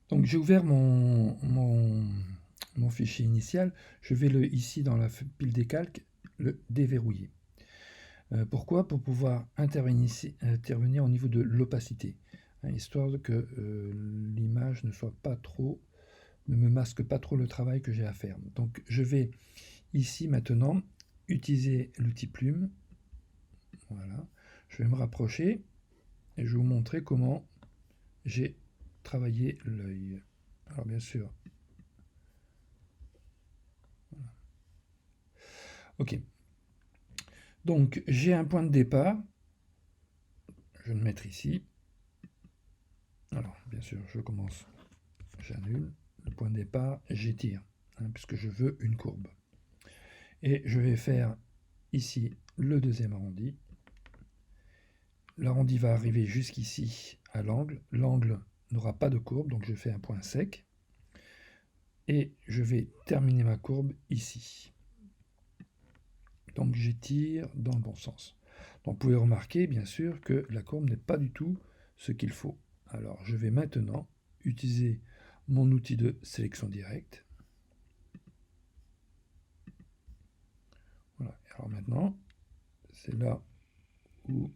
Donc j'ai ouvert mon fichier initial, je vais ici dans la pile des calques, le déverrouiller. Pourquoi? Pour pouvoir intervenir au niveau de l'opacité, hein, histoire que l'image ne me masque pas trop le travail que j'ai à faire. Donc je vais ici maintenant utiliser l'outil plume. Voilà. Je vais me rapprocher et je vais vous montrer comment j'ai travaillé l'œil. Alors bien sûr, ok. Donc j'ai un point de départ, je vais le mettre ici. Alors bien sûr, je commence, j'annule le point de départ, j'étire, hein, puisque je veux une courbe. Et je vais faire ici le deuxième arrondi. L'arrondi va arriver jusqu'ici à l'angle. L'angle n'aura pas de courbe, donc je fais un point sec. Et je vais terminer ma courbe ici. Donc j'étire dans le bon sens. Donc vous pouvez remarquer bien sûr que la courbe n'est pas du tout ce qu'il faut. Alors je vais maintenant utiliser mon outil de sélection directe. Voilà. Alors maintenant, c'est là où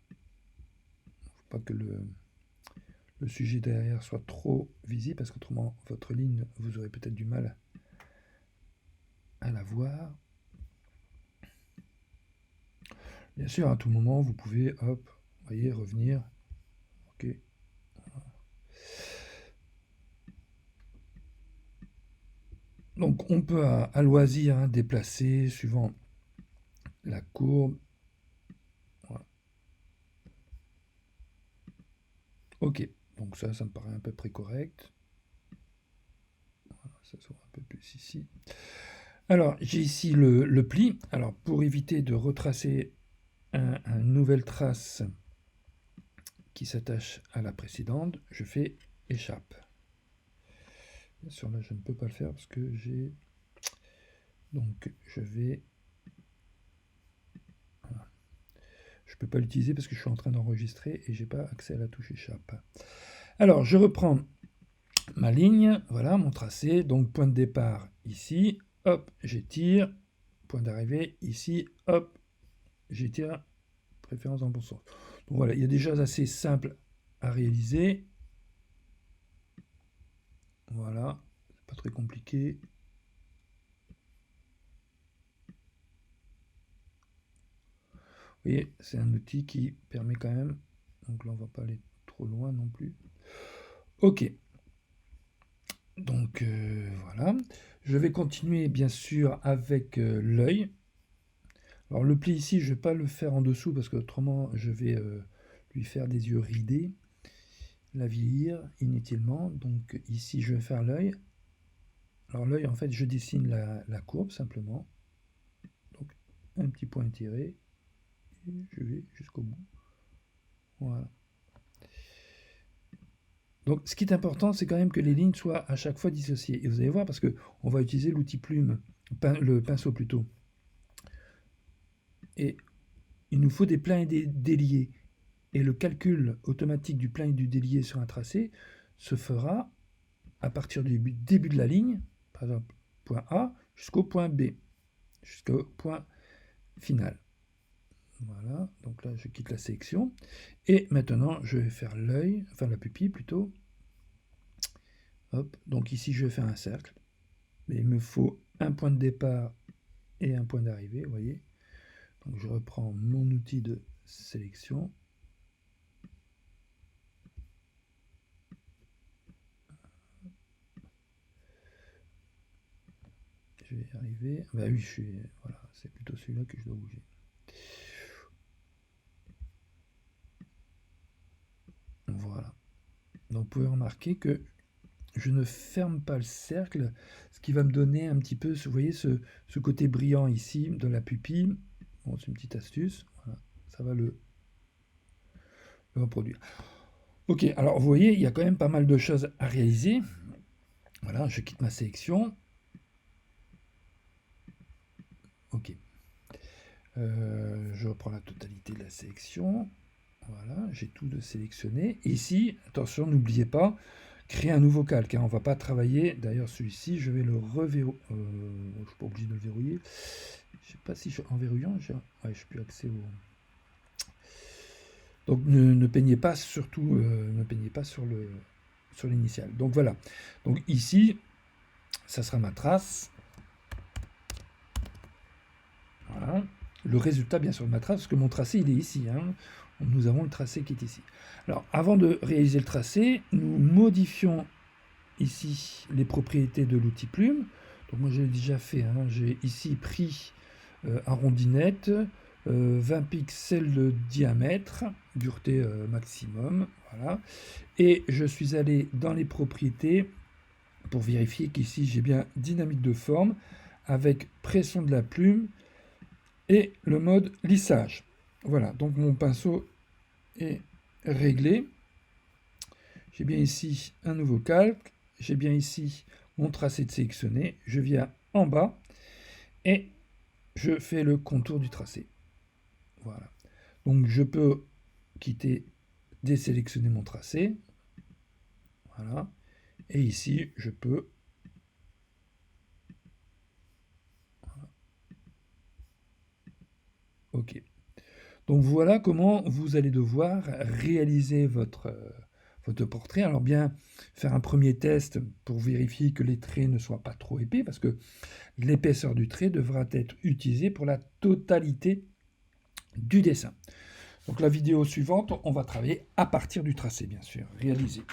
il ne faut pas que le sujet derrière soit trop visible, parce qu'autrement votre ligne, vous aurez peut-être du mal à la voir. Bien sûr, à tout moment, vous pouvez, hop, voyez, revenir. Ok. Donc on peut à loisir, hein, déplacer suivant la courbe. Voilà. Ok, donc ça me paraît à peu près correct. Voilà, ça sera un peu plus ici. Alors j'ai ici le pli. Alors pour éviter de retracer une nouvelle trace qui s'attache à la précédente, je fais échappe. Bien sûr là je ne peux pas le faire parce que j'ai... Donc je vais... Voilà. Je ne peux pas l'utiliser parce que je suis en train d'enregistrer et j'ai pas accès à la touche échappe. Alors je reprends ma ligne, voilà mon tracé, donc point de départ ici, hop, j'étire, point d'arrivée ici, hop, j'étire, préférence dans le bon sens. Donc voilà, il y a des choses assez simples à réaliser. Voilà, c'est pas très compliqué. Vous voyez, c'est un outil qui permet quand même, donc là on va pas aller trop loin non plus. Ok, donc voilà, je vais continuer bien sûr avec l'œil. Alors le pli ici, je ne vais pas le faire en dessous parce que autrement je vais lui faire des yeux ridés, l'avilir inutilement. Donc ici je vais faire l'œil. Alors l'œil, en fait, je dessine la courbe simplement. Donc un petit point tiré et je vais jusqu'au bout. Voilà. Donc ce qui est important, c'est quand même que les lignes soient à chaque fois dissociées. Et vous allez voir, parce qu'on va utiliser l'outil plume, le pinceau plutôt. Et il nous faut des plans et des déliés. Et le calcul automatique du plan et du délié sur un tracé se fera à partir du début de la ligne, par exemple point A, jusqu'au point B, jusqu'au point final. Voilà, donc là je quitte la sélection. Et maintenant je vais faire l'œil, enfin la pupille plutôt. Hop, donc ici je vais faire un cercle. Mais il me faut un point de départ et un point d'arrivée, vous voyez. Donc je reprends mon outil de sélection. Je vais y arriver. Bah oui, voilà, c'est plutôt celui-là que je dois bouger. Voilà. Donc vous pouvez remarquer que je ne ferme pas le cercle, ce qui va me donner un petit peu, vous voyez, ce côté brillant ici de la pupille. Bon, c'est une petite astuce. Voilà, ça va le reproduire. Ok, alors vous voyez, il y a quand même pas mal de choses à réaliser. Voilà, je quitte ma sélection. Ok. Je reprends la totalité de la sélection. Voilà, j'ai tout de sélectionné. Ici, attention, n'oubliez pas, créer un nouveau calque. Hein. On ne va pas travailler. D'ailleurs, celui-ci, je vais le reverrouiller. Je ne suis pas obligé de le verrouiller. Je ne sais pas si en verrouillant, je n'ai plus accès au... Donc ne peignez pas, surtout, ne peignez pas sur l'initial. Donc voilà. Donc ici, ça sera ma trace. Voilà. Le résultat, bien sûr, de ma trace, parce que mon tracé, il est ici. Hein. Nous avons le tracé qui est ici. Alors, avant de réaliser le tracé, nous modifions ici les propriétés de l'outil plume. Donc moi, je l'ai déjà fait. Hein. J'ai ici pris un rondinette, 20 pixels de diamètre, dureté maximum. Voilà. Et je suis allé dans les propriétés pour vérifier qu'ici, j'ai bien dynamique de forme avec pression de la plume et le mode lissage. Voilà, donc mon pinceau est réglé. J'ai bien ici un nouveau calque. J'ai bien ici mon tracé de sélectionné. Je viens en bas et je fais le contour du tracé. Voilà. Donc je peux quitter, désélectionner mon tracé. Voilà. Et ici, je peux... Voilà. OK. Donc voilà comment vous allez devoir réaliser votre portrait. Alors bien faire un premier test pour vérifier que les traits ne soient pas trop épais, parce que l'épaisseur du trait devra être utilisée pour la totalité du dessin. Donc la vidéo suivante, on va travailler à partir du tracé, bien sûr, réalisé.